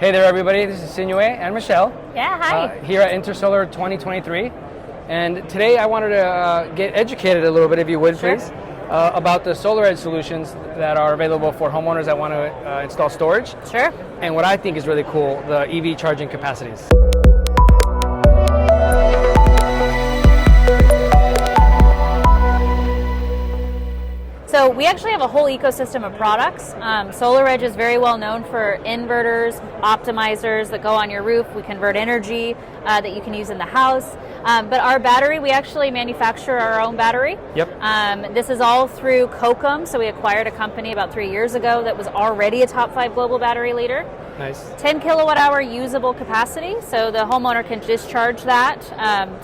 Hey there, everybody. This is Sinue and Michelle. Yeah, hi. Here at Intersolar 2023. And today I wanted to get educated a little bit, if you would, Sure. please, about the SolarEdge solutions that are available for homeowners that want to install storage. Sure. And what I think is really cool, the EV charging capacities. So we actually have a whole ecosystem of products. SolarEdge is very well known for inverters, optimizers that go on your roof. We convert energy that you can use in the house. But our battery, we actually manufacture our own battery. Yep. This is all through Kokum. So we acquired a company about 3 years ago that was already a top 5 global battery leader. Nice. 10 kilowatt hour usable capacity. So the homeowner can discharge that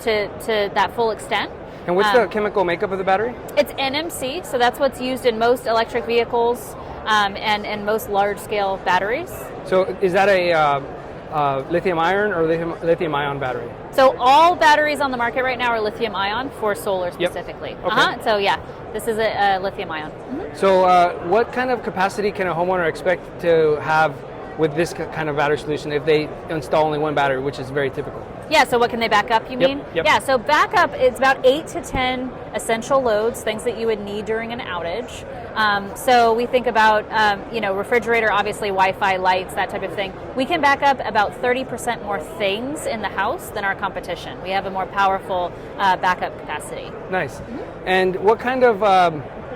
to that full extent. And what's the chemical makeup of the battery? It's NMC, so that's what's used in most electric vehicles and most large-scale batteries. So is that a lithium ion or lithium ion battery? So all batteries on the market right now are lithium ion for solar specifically. Yep. Okay. So yeah, this is a lithium ion. Mm-hmm. So what kind of capacity can a homeowner expect to have with this kind of battery solution if they install only one battery, which is very typical? Yeah, so what can they back up, you mean? Yep. Yeah, so backup, it's about 8 to 10 essential loads, things that you would need during an outage. So we think about, refrigerator, obviously Wi-Fi, lights, that type of thing. We can back up about 30% more things in the house than our competition. We have a more powerful backup capacity. Nice. Mm-hmm. And what kind of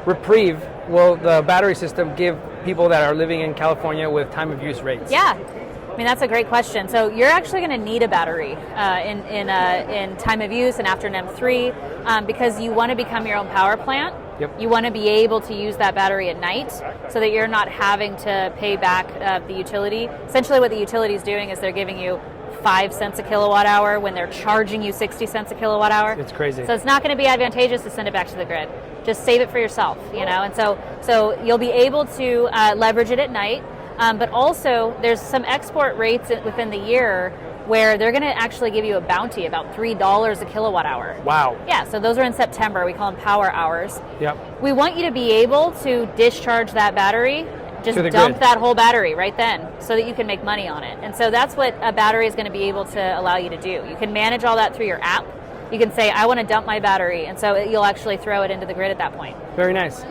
reprieve will the battery system give people that are living in California with time of use rates? Yeah. I mean, that's a great question. So you're actually going to need a battery in time of use and after NEM3 because you want to become your own power plant. Yep. You want to be able to use that battery at night so that you're not having to pay back the utility. Essentially what the utility is doing is they're giving you 5 cents a kilowatt hour when they're charging you 60 cents a kilowatt hour. It's crazy. So it's not going to be advantageous to send it back to the grid. Just save it for yourself, and so you'll be able to leverage it at night. But also, there's some export rates within the year where they're going to actually give you a bounty, about $3 a kilowatt hour. Wow. Yeah, so those are in September. We call them power hours. Yep. We want you to be able to discharge that battery, just grid. dump that whole battery right then so that you can make money on it. And so that's what a battery is going to be able to allow you to do. You can manage all that through your app. You can say, I want to dump my battery, and so you'll actually throw it into the grid at that point. Very nice.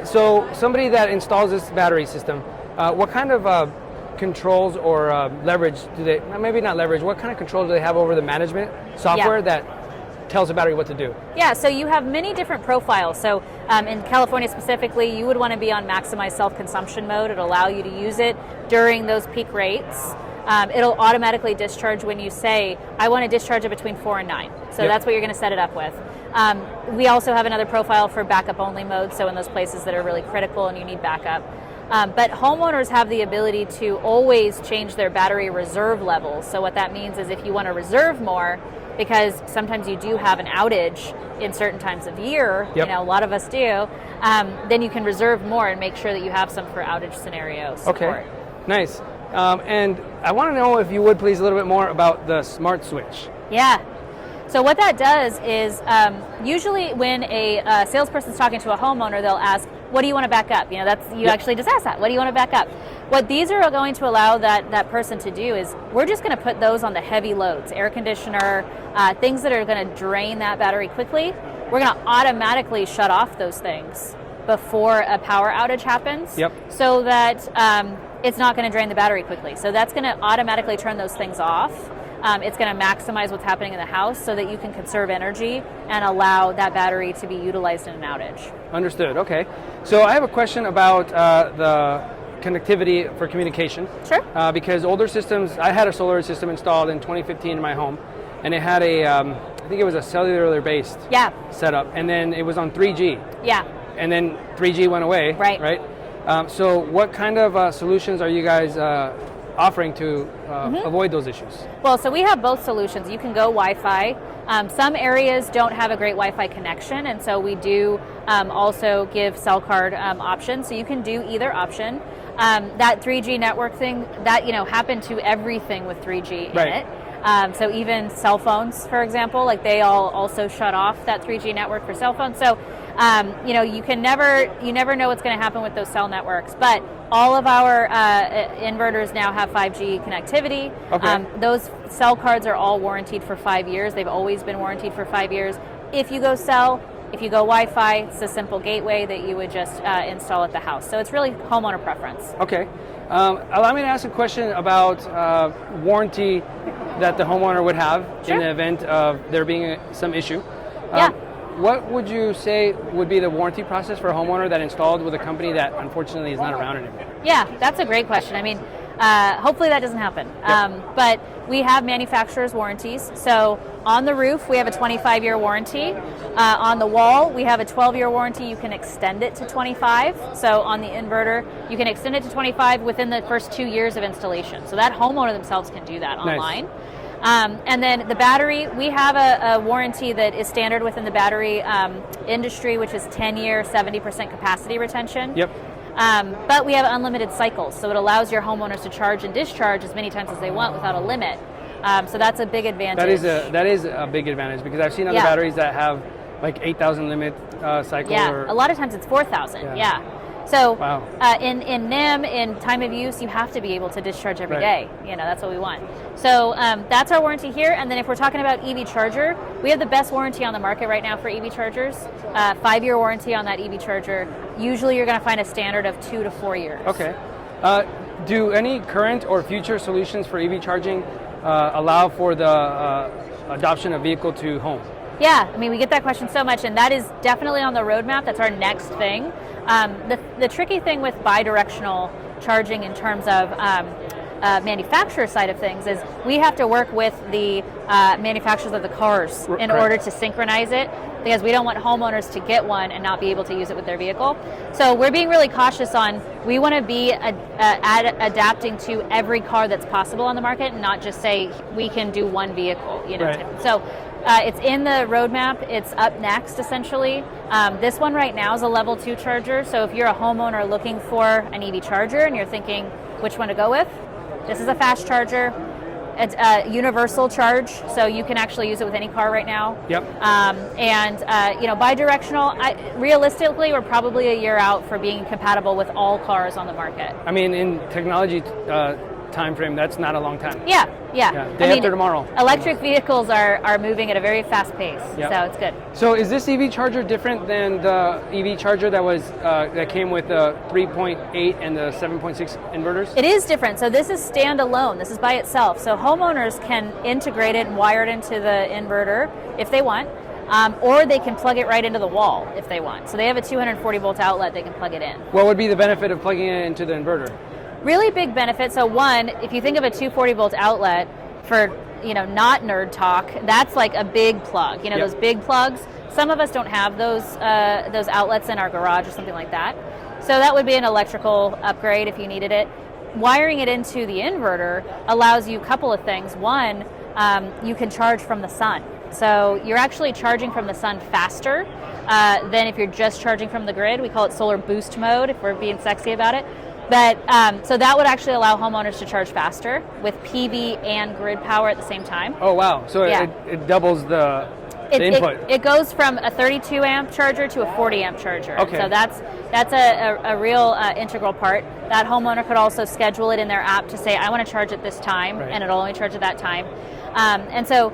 So somebody that installs this battery system, what kind of controls or leverage do they, maybe not leverage, what kind of control do they have over the management software that tells the battery what to do? Yeah, so you have many different profiles. So in California specifically, you would want to be on maximize self-consumption mode. It'll allow you to use it during those peak rates. It'll automatically discharge when you say, I want to discharge it between 4 and 9. So that's what you're going to set it up with. We also have another profile for backup only mode, so in those places that are really critical and you need backup. But homeowners have the ability to always change their battery reserve levels. So what that means is if you want to reserve more, because sometimes you do have an outage in certain times of year, a lot of us do, then you can reserve more and make sure that you have some for outage scenario support. Okay, nice. And I want to know, if you would please, a little bit more about the smart switch. Yeah. So what that does is usually when a salesperson's talking to a homeowner, they'll ask, what do you want to back up? You actually just asked that. What do you want to back up? What these are going to allow that person to do is we're just going to put those on the heavy loads, air conditioner, things that are going to drain that battery quickly. We're going to automatically shut off those things before a power outage happens so that it's not going to drain the battery quickly. So that's going to automatically turn those things off. It's going to maximize what's happening in the house so that you can conserve energy and allow that battery to be utilized in an outage. Understood. Okay. So I have a question about the connectivity for communication. Sure. Because older systems, I had a solar system installed in 2015 in my home, and it had a, I think it was a cellular-based setup, and then it was on 3G. Yeah. And then 3G went away. Right. So what kind of solutions are you guys offering to avoid those issues? Well, so we have both solutions. You can go Wi-Fi. Some areas don't have a great Wi-Fi connection, and so we do also give cell card options. So you can do either option. That 3G network thing, that happened to everything with 3G in it. So even cell phones, for example, like they all also shut off that 3G network for cell phones. So You never know what's going to happen with those cell networks, but all of our inverters now have 5G connectivity. Okay. Those cell cards are all warranted for 5 years. They've always been warranted for 5 years. If you go cell, if you go Wi-Fi, it's a simple gateway that you would just install at the house. So it's really homeowner preference. Okay. Allow me to ask a question about warranty that the homeowner would have Sure. in the event of there being some issue. Yeah. What would you say would be the warranty process for a homeowner that installed with a company that unfortunately is not around anymore? Yeah, that's a great question. I mean, hopefully that doesn't happen. Yep. But we have manufacturer's warranties. So on the roof, we have a 25-year warranty. On the wall, we have a 12-year warranty. You can extend it to 25. So on the inverter, you can extend it to 25 within the first 2 years of installation. So that homeowner themselves can do that online. Nice. And then the battery, we have a warranty that is standard within the battery industry, which is 10-year, 70% capacity retention. Yep. But we have unlimited cycles, so it allows your homeowners to charge and discharge as many times as they want without a limit. So that's a big advantage. That is a big advantage because I've seen other batteries that have like 8,000 limit cycle. Yeah, a lot of times it's 4,000. Yeah. So wow. in NIM, in time of use, you have to be able to discharge every day. That's what we want. So that's our warranty here. And then if we're talking about EV charger, we have the best warranty on the market right now for EV chargers. 5-year warranty on that EV charger. Usually you're going to find a standard of 2 to 4 years. Okay. Do any current or future solutions for EV charging allow for the adoption of vehicle to home? Yeah, I mean, we get that question so much, and that is definitely on the roadmap. That's our next thing. The tricky thing with bidirectional charging in terms of manufacturer side of things is we have to work with the manufacturers of the cars in order to synchronize it, because we don't want homeowners to get one and not be able to use it with their vehicle. So we're being really cautious we want to be adapting to every car that's possible on the market and not just say we can do one vehicle. So it's in the roadmap. It's up next, essentially. This one right now is a level 2 charger. So if you're a homeowner looking for an EV charger and you're thinking which one to go with, this is a fast charger. It's a universal charge, so you can actually use it with any car right now. Yep. Bidirectional, realistically, we're probably a year out for being compatible with all cars on the market. I mean, in technology time frame, that's not a long time. Yeah. Day after tomorrow. Electric vehicles are moving at a very fast pace, so it's good. So is this EV charger different than the EV charger that came with the 3.8 and the 7.6 inverters? It is different. So this is standalone. This is by itself. So homeowners can integrate it and wire it into the inverter if they want. Or they can plug it right into the wall if they want. So they have a 240 volt outlet they can plug it in. What would be the benefit of plugging it into the inverter? Really big benefit. So one, if you think of a 240 volt outlet for, not nerd talk, that's like a big plug. Those big plugs. Some of us don't have those outlets in our garage or something like that. So that would be an electrical upgrade if you needed it. Wiring it into the inverter allows you a couple of things. One, you can charge from the sun. So you're actually charging from the sun faster than if you're just charging from the grid. We call it solar boost mode if we're being sexy about it. But so that would actually allow homeowners to charge faster with PV and grid power at the same time. Oh wow! So it doubles the input. It goes from a 32 amp charger to a 40 amp charger. Okay. So that's a real integral part. That homeowner could also schedule it in their app to say, I want to charge at this time, and it'll only charge at that time. And so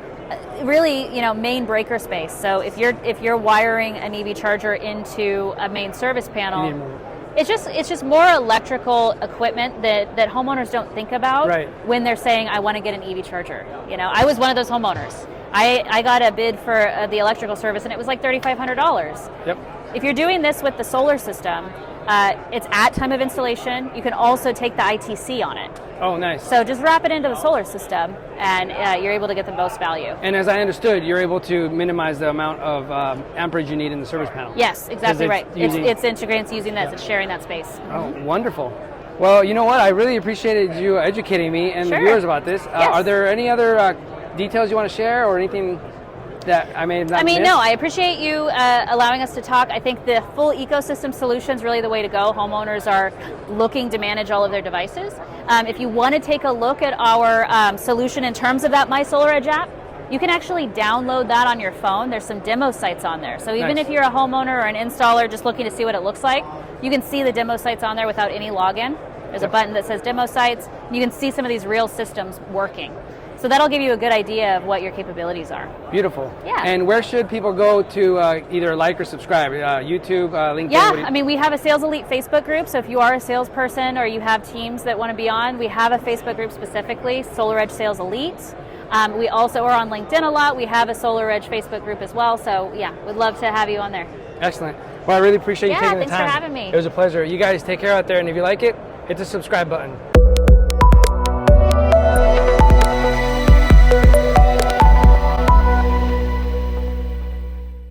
really, main breaker space. So if you're wiring an EV charger into a main service panel, it's just more electrical equipment that homeowners don't think about when they're saying, I want to get an EV charger. I was one of those homeowners. I got a bid for the electrical service and it was like $3,500. Yep. If you're doing this with the solar system, it's at time of installation. You can also take the ITC on it. Oh, nice. So just wrap it into the solar system and you're able to get the most value. And as I understood, you're able to minimize the amount of amperage you need in the service panel. Yes, exactly right. It's integrating, it's using that, it's sharing that space. Oh, wonderful. Well, you know what? I really appreciated you educating me and the viewers about this. Yes. Are there any other details you want to share or anything that I may have not missed? No, I appreciate you allowing us to talk. I think the full ecosystem solution is really the way to go. Homeowners are looking to manage all of their devices. If you want to take a look at our solution in terms of that My Solar Edge app, You can actually download that on your phone. There's some demo sites on there. So even Nice. if you're a homeowner or an installer just looking to see what it looks like, you can see the demo sites on there without any login. There's a button that says demo sites. You can see some of these real systems working. So that'll give you a good idea of what your capabilities are. Beautiful. Yeah. And where should people go to either like or subscribe? YouTube, LinkedIn? Yeah, What do you- I mean, we have a Sales Elite Facebook group, so if you are a salesperson or you have teams that want to be on, we have a Facebook group specifically, Solar Edge Sales Elite. We also are on LinkedIn a lot. We have a Solar Edge Facebook group as well, so yeah, we'd love to have you on there. Excellent. Well, I really appreciate you Yeah, taking the thanks for time. having me. It was a pleasure. You guys take care out there, and if you like it, hit the subscribe button.